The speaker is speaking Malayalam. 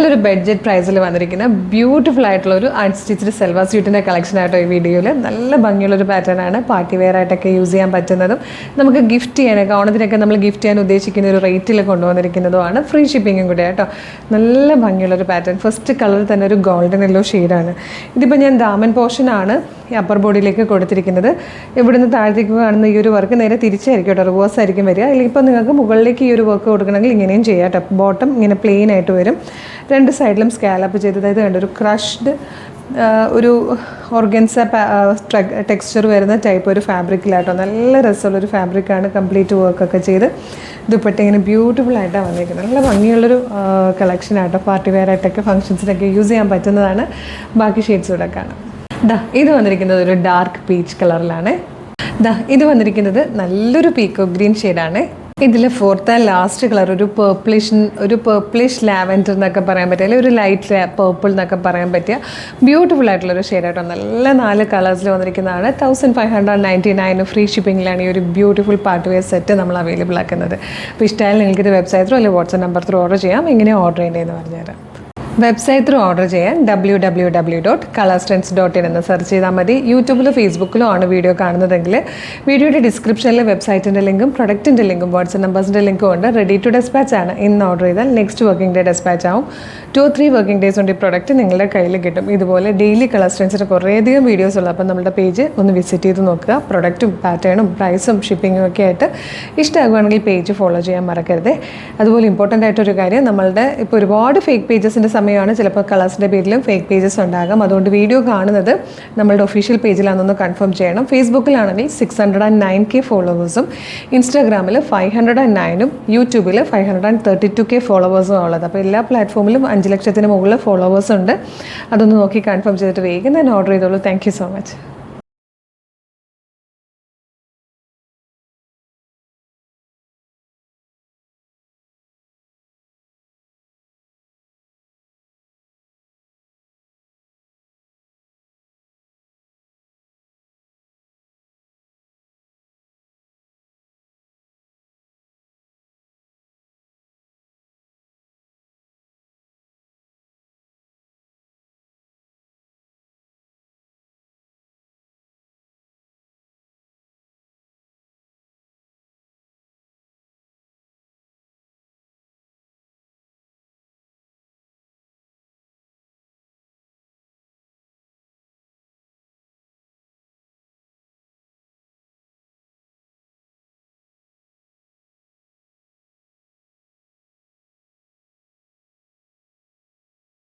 ഒരു ബഡ്ജറ്റ് പ്രൈസിൽ വന്നിരിക്കുന്ന ബ്യൂട്ടിഫുൾ ആയിട്ടുള്ള ഒരു അൺസ്റ്റിച്ച്ഡ് സെൽവാർ സ്യൂട്ടിൻ്റെ കളക്ഷൻ ആയിട്ടോ ഈ വീഡിയോയിൽ. നല്ല ഭംഗിയുള്ളൊരു പാറ്റേൺ ആണ്, പാർട്ടി വെയർ ആയിട്ടൊക്കെ യൂസ് ചെയ്യാൻ പറ്റുന്നതും നമുക്ക് ഗിഫ്റ്റ് ചെയ്യാനൊക്കെ ഓണത്തിനൊക്കെ നമ്മൾ ഗിഫ്റ്റ് ചെയ്യാൻ ഉദ്ദേശിക്കുന്ന ഒരു റേറ്റിൽ കൊണ്ടുവന്നിരിക്കുന്നതുമാണ്. ഫ്രീ ഷിപ്പിങ്ങും കൂടെ ആട്ടോ. നല്ല ഭംഗിയുള്ളൊരു പാറ്റേൺ. ഫസ്റ്റ് കളർ തന്നെ ഒരു ഗോൾഡൻ യെല്ലോ ഷെയ്ഡാണ്. ഇതിപ്പോൾ ഞാൻ ദാമൻ പോർഷനാണ് ഈ അപ്പർ ബോഡിയിലേക്ക് കൊടുത്തിരിക്കുന്നത്. ഇവിടുന്ന് താഴത്തേക്ക് കാണുന്ന ഈ ഒരു വർക്ക് നേരെ തിരിച്ചായിരിക്കും കേട്ടോ, റിവേഴ്സ് ആയിരിക്കും വരിക. അല്ലെങ്കിൽ ഇപ്പോൾ നിങ്ങൾക്ക് മുകളിലേക്ക് ഈ ഒരു വർക്ക് കൊടുക്കണമെങ്കിൽ ഇങ്ങനെയും ചെയ്യാം കേട്ടോ. ബോട്ടം ഇങ്ങനെ പ്ലെയിൻ ആയിട്ട് വരും, രണ്ട് സൈഡിലും സ്കാലപ്പ് ചെയ്ത്. അതായത് കണ്ട ഒരു ക്രഷ്ഡ് ഒരു ഓർഗൻസ ടെക്സ്ചർ വരുന്ന ടൈപ്പ് ഒരു ഫാബ്രിക്കിലാട്ടോ. നല്ല രസമുള്ളൊരു ഫാബ്രിക്കാണ്. കംപ്ലീറ്റ് വർക്കൊക്കെ ചെയ്ത് ദുപ്പട്ട ഇങ്ങനെ ബ്യൂട്ടിഫുൾ ആയിട്ടാണ് വന്നിരിക്കുന്നത്. നല്ല ഭംഗിയുള്ളൊരു കളക്ഷനാട്ടോ. പാർട്ടി വെയർ ആയിട്ടൊക്കെ ഫംഗ്ഷൻസിനൊക്കെ യൂസ് ചെയ്യാൻ പറ്റുന്നതാണ്. ബാക്കി ഷെയ്ഡ്സ് കൂടെ കാണാം. ഇത് വന്നിരിക്കുന്നത് ഒരു ഡാർക്ക് പീച്ച് കളറിലാണ്. ഇത് വന്നിരിക്കുന്നത് നല്ലൊരു പീക്കോ ഗ്രീൻ ഷെയ്ഡാണ്. ഇതിൽ ഫോർത്ത് ആൻഡ് ലാസ്റ്റ് കളർ ഒരു പേർപ്പിളിഷ് ലാവൻഡർ എന്നൊക്കെ പറയാൻ പറ്റിയ, അല്ലെങ്കിൽ ഒരു ലൈറ്റ് പേർപ്പിൾ എന്നൊക്കെ പറയാൻ പറ്റിയ ബ്യൂട്ടിഫുൾ ആയിട്ടുള്ളൊരു ഷെയ്ഡായിട്ടോ. നല്ല 4 കളേഴ്സിൽ വന്നിരിക്കുന്നതാണ്. 1599 ഫ്രീ ഷിപ്പിങ്ങിലാണ് ഈ ഒരു ബ്യൂട്ടിഫുൾ പാർട്ടി വെയർ സെറ്റ് നമ്മൾ അവൈലബിൾ ആക്കുന്നത്. അപ്പോൾ ഇഷ്ടമായാലും നിങ്ങൾക്ക് ഇത് വെബ്സൈറ്റ് ത്രൂ അല്ലെങ്കിൽ വാട്സ്ആപ്പ് നമ്പർ ത്രൂ ഓർഡർ ചെയ്യാം. എങ്ങനെ ഓർഡർ ചെയ്യേണ്ടതെന്ന് പറഞ്ഞുതരാം. വെബ്സൈറ്റ് ത്രൂ ഓർഡർ ചെയ്യാൻ www.colorstrends.in എന്ന് സെർച്ച് ചെയ്താൽ മതി. യൂട്യൂബിലോ ഫേസ്ബുക്കിലോ ആണ് വീഡിയോ കാണുന്നതെങ്കിൽ വീഡിയോയുടെ ഡിസ്ക്രിപ്ഷനിൽ വെബ്സൈറ്റിൻ്റെ ലിങ്കും പ്രൊഡക്റ്റിൻ്റെ ലിങ്കും വാട്സ്ആപ്പ് നമ്പേഴ്സിൻ്റെ ലിങ്കും ഉണ്ട്. റെഡി ടു ഡെസ്പാച്ച് ആണ്. ഇന്ന് ഓർഡർ ചെയ്താൽ നെക്സ്റ്റ് വർക്കിംഗ് ഡേ ഡെസ്പാച്ച് ആവും. 2-3 വർക്കിംഗ് ഡേയ്സ് കൊണ്ട് ഈ പ്രൊഡക്റ്റ് നിങ്ങളുടെ കയ്യിൽ കിട്ടും. ഇതുപോലെ ഡെയിലി കളർസ്ട്രെൻസിൻ്റെ കുറേയധികം വീഡിയോസ് ഉള്ളൂ. അപ്പോൾ നമ്മുടെ പേജ് ഒന്ന് വിസിറ്റ് ചെയ്ത് നോക്കുക. പ്രൊഡക്റ്റും പാറ്റേണും പ്രൈസും ഷിപ്പിങ്ങും ഒക്കെ ആയിട്ട് ഇഷ്ടമാകുകയാണെങ്കിൽ പേജ് ഫോളോ ചെയ്യാൻ മറക്കരുത്. അതുപോലെ ഇമ്പോർട്ടൻ്റ് ആയിട്ടൊരു കാര്യം, നമ്മളുടെ ഇപ്പോൾ ഒരുപാട് ഫേക്ക് പേജസിൻ്റെ സമയമാണ്. ചിലപ്പോൾ കളേഴ്സിൻ്റെ പേരിലും ഫേക്ക് പേജസ് ഉണ്ടാകാം. അതുകൊണ്ട് വീഡിയോ കാണുന്നത് നമ്മളുടെ ഒഫീഷ്യൽ പേജിലാണെന്ന് കൺഫേം ചെയ്യണം. ഫേസ്ബുക്കിലാണെങ്കിൽ 609K ഫോളോവേഴ്സും ഇൻസ്റ്റാഗ്രാമിൽ 509ഉം യൂട്യൂബിൽ 532K ഫോളോവേഴ്സും ഉള്ളത്. അപ്പോൾ എല്ലാ പ്ലാറ്റ്ഫോമിലും 5 ലക്ഷത്തിന് മുകളിൽ ഫോളോവേഴ്സ് ഉണ്ട്. അതൊന്ന് നോക്കി കൺഫേം ചെയ്തിട്ട് വേഗം തന്നെ ഓർഡർ ചെയ്തോളൂ. Thank you so much.